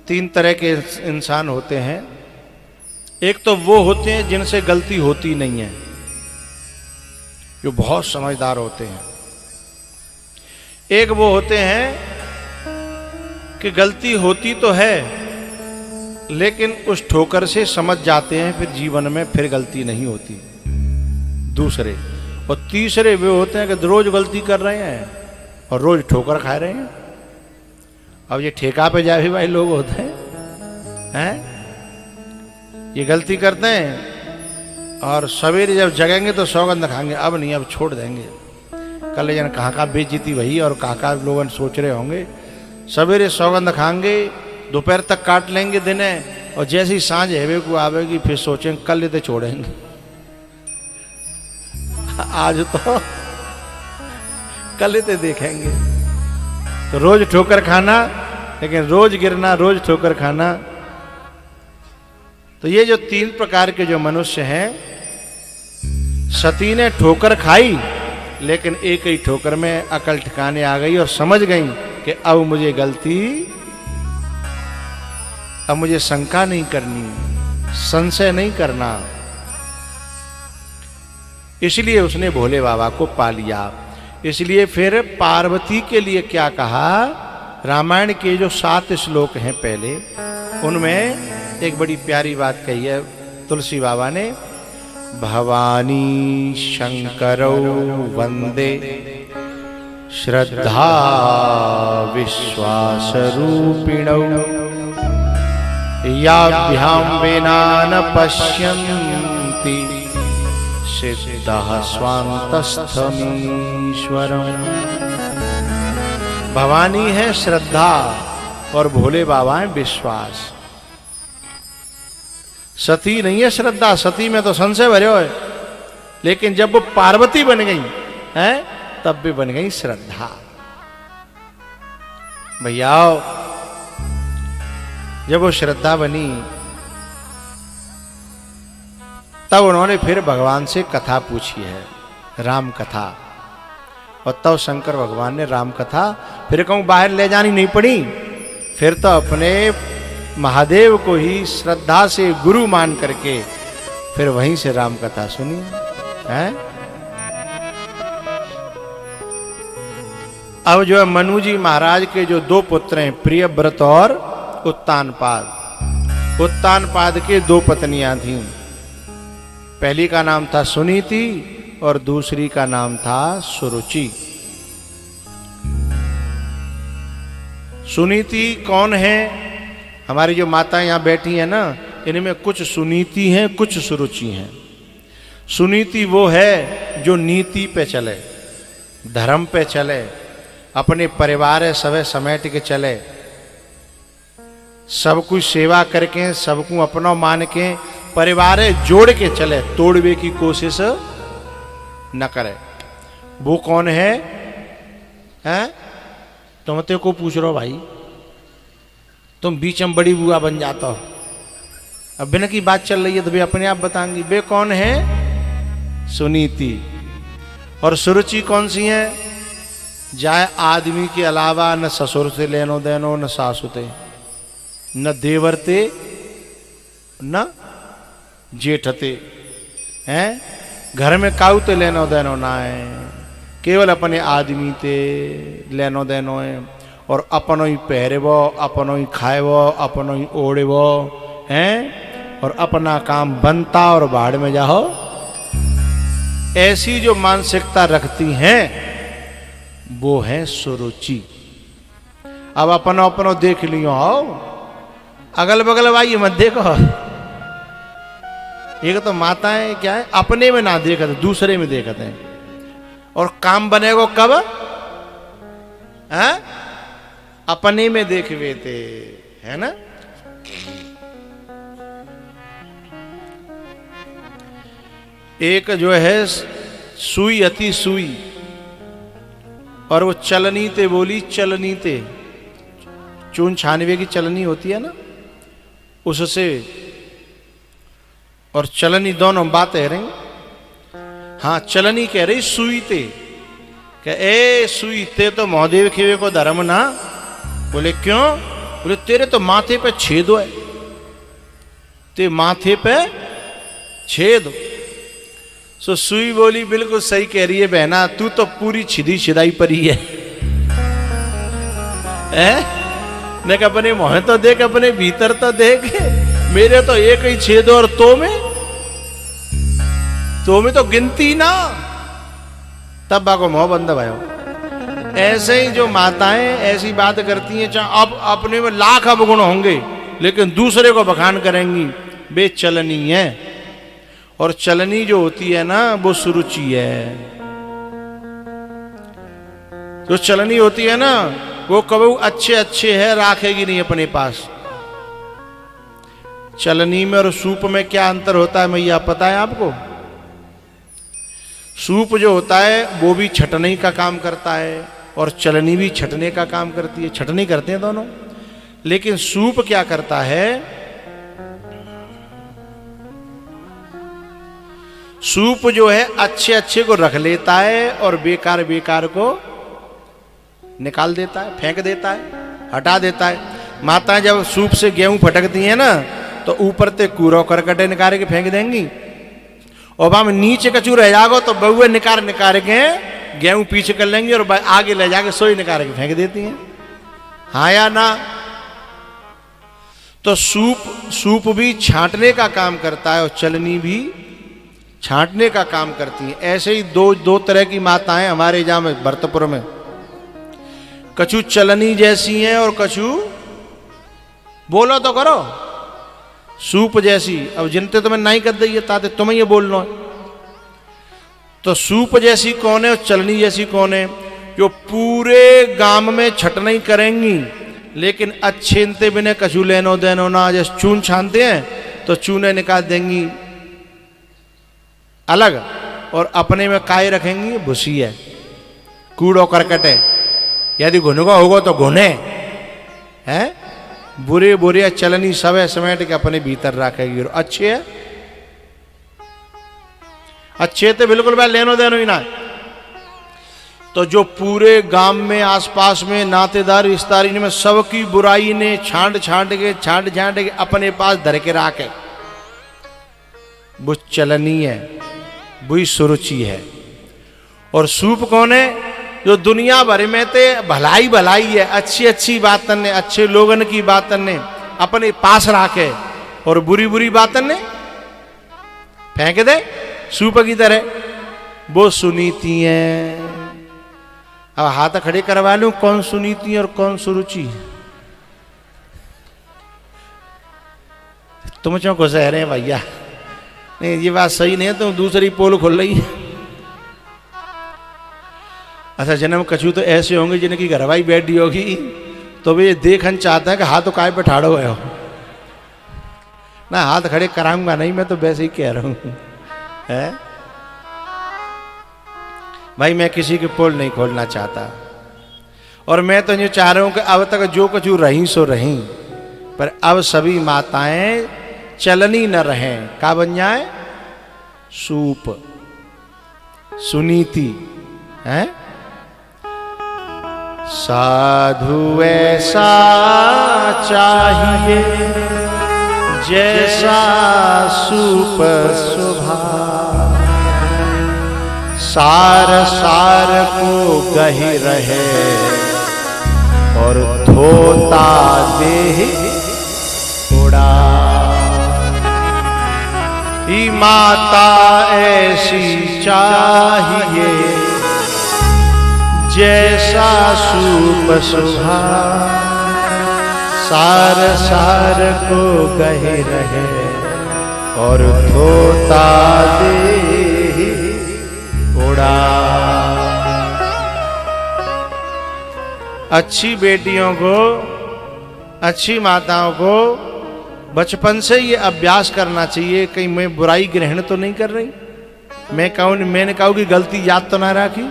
तीन तरह के इंसान होते हैं। एक तो वो होते हैं जिनसे गलती होती नहीं है, जो बहुत समझदार होते हैं। एक वो होते हैं कि गलती होती तो है लेकिन उस ठोकर से समझ जाते हैं, फिर जीवन में फिर गलती नहीं होती। दूसरे और तीसरे वे होते हैं कि रोज गलती कर रहे हैं और रोज ठोकर खा रहे हैं। अब ये ठेका पे जाए भी भाई लोग होते हैं, ये गलती करते हैं और सवेरे जब जगेंगे तो सौगंध खाएंगे, अब नहीं अब छोड़ देंगे। कल जन कहाँ का बेइज्जती वही और कहाँ का लोग सोच रहे होंगे। सवेरे सौगंध खाएंगे, दोपहर तक काट लेंगे दिन है, और जैसे ही सांझ हेवे को आवेगी फिर सोचेंगे कल तो छोड़ेंगे। आज तो कल तो देखेंगे। तो रोज ठोकर खाना, लेकिन रोज गिरना, रोज ठोकर खाना। तो ये जो तीन प्रकार के जो मनुष्य हैं, सती ने ठोकर खाई लेकिन एक ही ठोकर में अकल ठिकाने आ गई और समझ गई कि अब मुझे गलती, अब मुझे शंका नहीं करनी, संशय नहीं करना। इसलिए उसने भोले बाबा को पा लिया। इसलिए फिर पार्वती के लिए क्या कहा, रामायण के जो 7 श्लोक हैं पहले, उनमें एक बड़ी प्यारी बात कही है तुलसी बाबा ने। भवानी शंकरौ वंदे श्रद्धा विश्वास रूपिणौ याभ्याम विना न पश्यन्ति सिद्धः स्वान्तस्थमीश्वरम्। भवानी है श्रद्धा और भोले बाबा है विश्वास। सती नहीं है श्रद्धा, सती में तो संशय भरे हो, लेकिन जब वो पार्वती बन गई है तब भी बन गई श्रद्धा। भैया जब वो श्रद्धा बनी तब उन्होंने फिर भगवान से कथा पूछी है, राम कथा। और तब शंकर भगवान ने राम कथा फिर कहूं बाहर ले जानी नहीं पड़ी, फिर तो अपने महादेव को ही श्रद्धा से गुरु मान करके फिर वहीं से राम कथा सुनी है। अब जो है मनु जी महाराज के जो 2 पुत्र हैं, प्रियव्रत और उत्तानपाद। उत्तानपाद के 2 पत्नियां थीं। पहली का नाम था सुनीति और दूसरी का नाम था सुरुचि। सुनीति कौन है? हमारी जो माता यहां बैठी है ना, इनमें कुछ सुनीति हैं, कुछ सुरुचि हैं। सुनीति वो है जो नीति पे चले, धर्म पे चले, अपने परिवार है सवे समेट के चले, सब कुछ सेवा करके, सबको अपना मान के, परिवार जोड़ के चले, तोड़वे की कोशिश न करे। वो कौन है? तुम ते को पूछ रहे हो भाई, तुम बीच में बड़ी बुआ बन जाता हो। अब बिना की बात चल रही है तो वे अपने आप बताएंगी। वे कौन है? सुनीति। और सुरुचि कौन सी है? जाए आदमी के अलावा न ससुर से लेनो देनो, न सासुते, न देवरते, न जेठते हैं। घर में काऊ ते लेनो देनो ना है, केवल अपने आदमी ते लेनो देनो है। और अपनो ही पहरेवो, अपनो ही खाएवो, अपनो ही ओढ़ेवो हैं, और अपना काम बनता और बाढ़ में जाओ। ऐसी जो मानसिकता रखती हैं वो है सुरुचि। अब अपनो अपनो देख लियो, आओ अगल बगल भाई मत देखो। एक तो माताएं क्या है, अपने में ना देखते, दूसरे में देखते हैं। और काम बनेगो कब? अपने में देखवे थे, है ना। एक जो है सुई अति सुई, और वो चलनी ते बोली चलनी ते, चून छानवे की चलनी होती है ना, उससे और चलनी दोनों बातें रही। हाँ, चलनी कह रही सुई ते, कह ए सुई ते तो महादेव खेवे को धर्म ना। बोले क्यों? बोले तेरे तो माथे पे छेद है, ते माथे पे छेद। सो सुई बोली बिल्कुल सही कह रही है बहना, तू तो पूरी छिदी छिदाई परी है। ने अपने मुँह तो देख, अपने भीतर तो देख, मेरे तो एक ही छेद और तो में तो गिनती ना। तब बाको मुंह बंद भयो। ऐसे ही जो माताएं ऐसी बात करती हैं, चाहे अब अपने में लाख अवगुण होंगे लेकिन दूसरे को बखान करेंगी, वे चलनी है। और चलनी जो होती है ना वो सुरुचि है। जो चलनी होती है ना वो कभी अच्छे अच्छे है राखेगी नहीं अपने पास। चलनी में और सूप में क्या अंतर होता है मैया पता है आपको? सूप जो होता है वो भी छटने का काम करता है और चलनी भी छटने का काम करती है, छटनी करते हैं दोनों। लेकिन सूप क्या करता है? सूप जो है अच्छे अच्छे को रख लेता है और बेकार बेकार को निकाल देता है, फेंक देता है, हटा देता है। माताएं जब सूप से गेहूं फटकती हैं ना तो ऊपर ते कूड़ा करकटे निकाल के फेंक देंगी और वहां नीचे कचू रह जाओ तो बहुए निकाल के गेहूं पीछे कर लेंगी और आगे ले जाके सोई निकाल के फेंक देती हैं। हाँ या ना? तो सूप भी छांटने का काम करता है और चलनी भी छांटने का काम करती है। ऐसे ही दो तरह की माताएं हमारे जहां में भरतपुर में, कछु चलनी जैसी हैं और कछु बोलो तो करो सूप जैसी। अब जिनते तुम्हें नहीं कर दी ताते तुम्हें ये बोल लो। तो सूप जैसी कौन है और चलनी जैसी कौन है? जो पूरे गांव में छटनी करेंगी लेकिन अच्छे इंते बिना कछु लेनो देनो ना। जैसे चून छानते हैं तो चूने निकाल देंगी अलग और अपने में काय रखेंगी भूसी है, कूड़ो करकट है। यदि घुनगा होगा तो घुने है, बुरे बुरे चलनी सब समेट के अपने भीतर रखेगी। और अच्छे तो बिल्कुल भाई लेनो देनो ही ना। तो जो पूरे गांव में आसपास में नातेदार रिश्तेदारी में सबकी बुराई ने छांट के अपने पास धर के रखे, वो चलनी है, वही सुरुचि है। और सूप कौन है? जो दुनिया भर में ते भलाई है, अच्छी अच्छी बातन ने, अच्छे लोगन की बातन ने अपने पास रखे और बुरी बुरी बातन ने फेंक दे सूप की तरह। वो सुनीति है। अब हाथ खड़े करवा लूं कौन सुनीति और कौन सुरुचि? तुम क्यों घुस रहे हैं भैया? नहीं ये बात सही नहीं है, तुम दूसरी पोल खोल रही है। अच्छा जन्म कछु तो ऐसे होंगे जिनकी घरवाई बैठी होगी तो वे देखन चाहता है कि हाथ तो काय पे ठाड़ो है ना, हाथ खड़े कराऊंगा नहीं, मैं तो वैसे ही कह रहा हूं है भाई। मैं किसी की पोल नहीं खोलना चाहता और मैं तो ये चाह रहा हूं कि अब तक जो कछु रही सो रही, पर अब सभी माताएं चलनी न रहें, का बन जाए? सूप, सुनीति है। साधु ऐसा चाहिए जैसा सूप स्वभाव, सार को गही रहे और धोता देह उड़ा। ही माता ऐसी चाहिए जैसा सूप स्वभाव, सार को गहे रहे और धोता दे उड़ा। अच्छी बेटियों को, अच्छी माताओं को बचपन से ये अभ्यास करना चाहिए। कहीं मैं बुराई ग्रहण तो नहीं कर रही, मैंने कहूँ कि गलती याद तो ना रखी।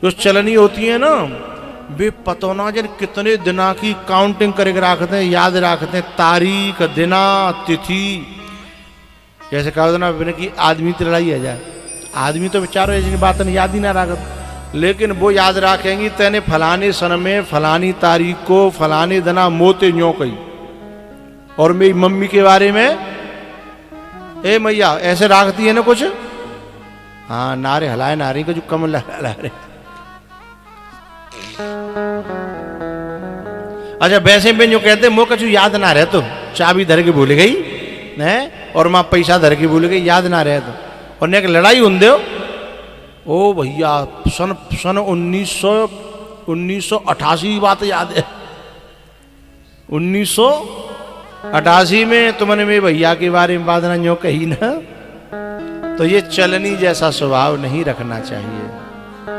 जो चलनी होती है ना वे पतो ना जन कितने दिना की काउंटिंग करके रखते हैं, याद रखते हैं, तारीख, दिना, तिथि। जैसे कहा था ना कि आदमी तो लड़ाई है जाए, आदमी तो बेचारो ऐसी बात नहीं याद ही ना रखत। लेकिन वो याद रखेंगी तेने फलाने सन में फलानी तारीख को फलाने दना मोते न्यो कही। और मेरी मम्मी के बारे में ए मैया ऐसे रखती है ना कुछ, हाँ नारे हलाए नारी का जो कमल हला रहे। अच्छा वैसे में जो कहते मो कछु याद ना रहे तो चाबी धर के भूल गई है और माँ पैसा धर के भूल गई, याद ना रहे तो। और ने एक लड़ाई हुन दो ओ भैया सन 1988 की बात याद है। 1988 में तुमने मेरे भैया के बारे में बात ना यूं कही ना, तो ये चलनी जैसा स्वभाव नहीं रखना चाहिए।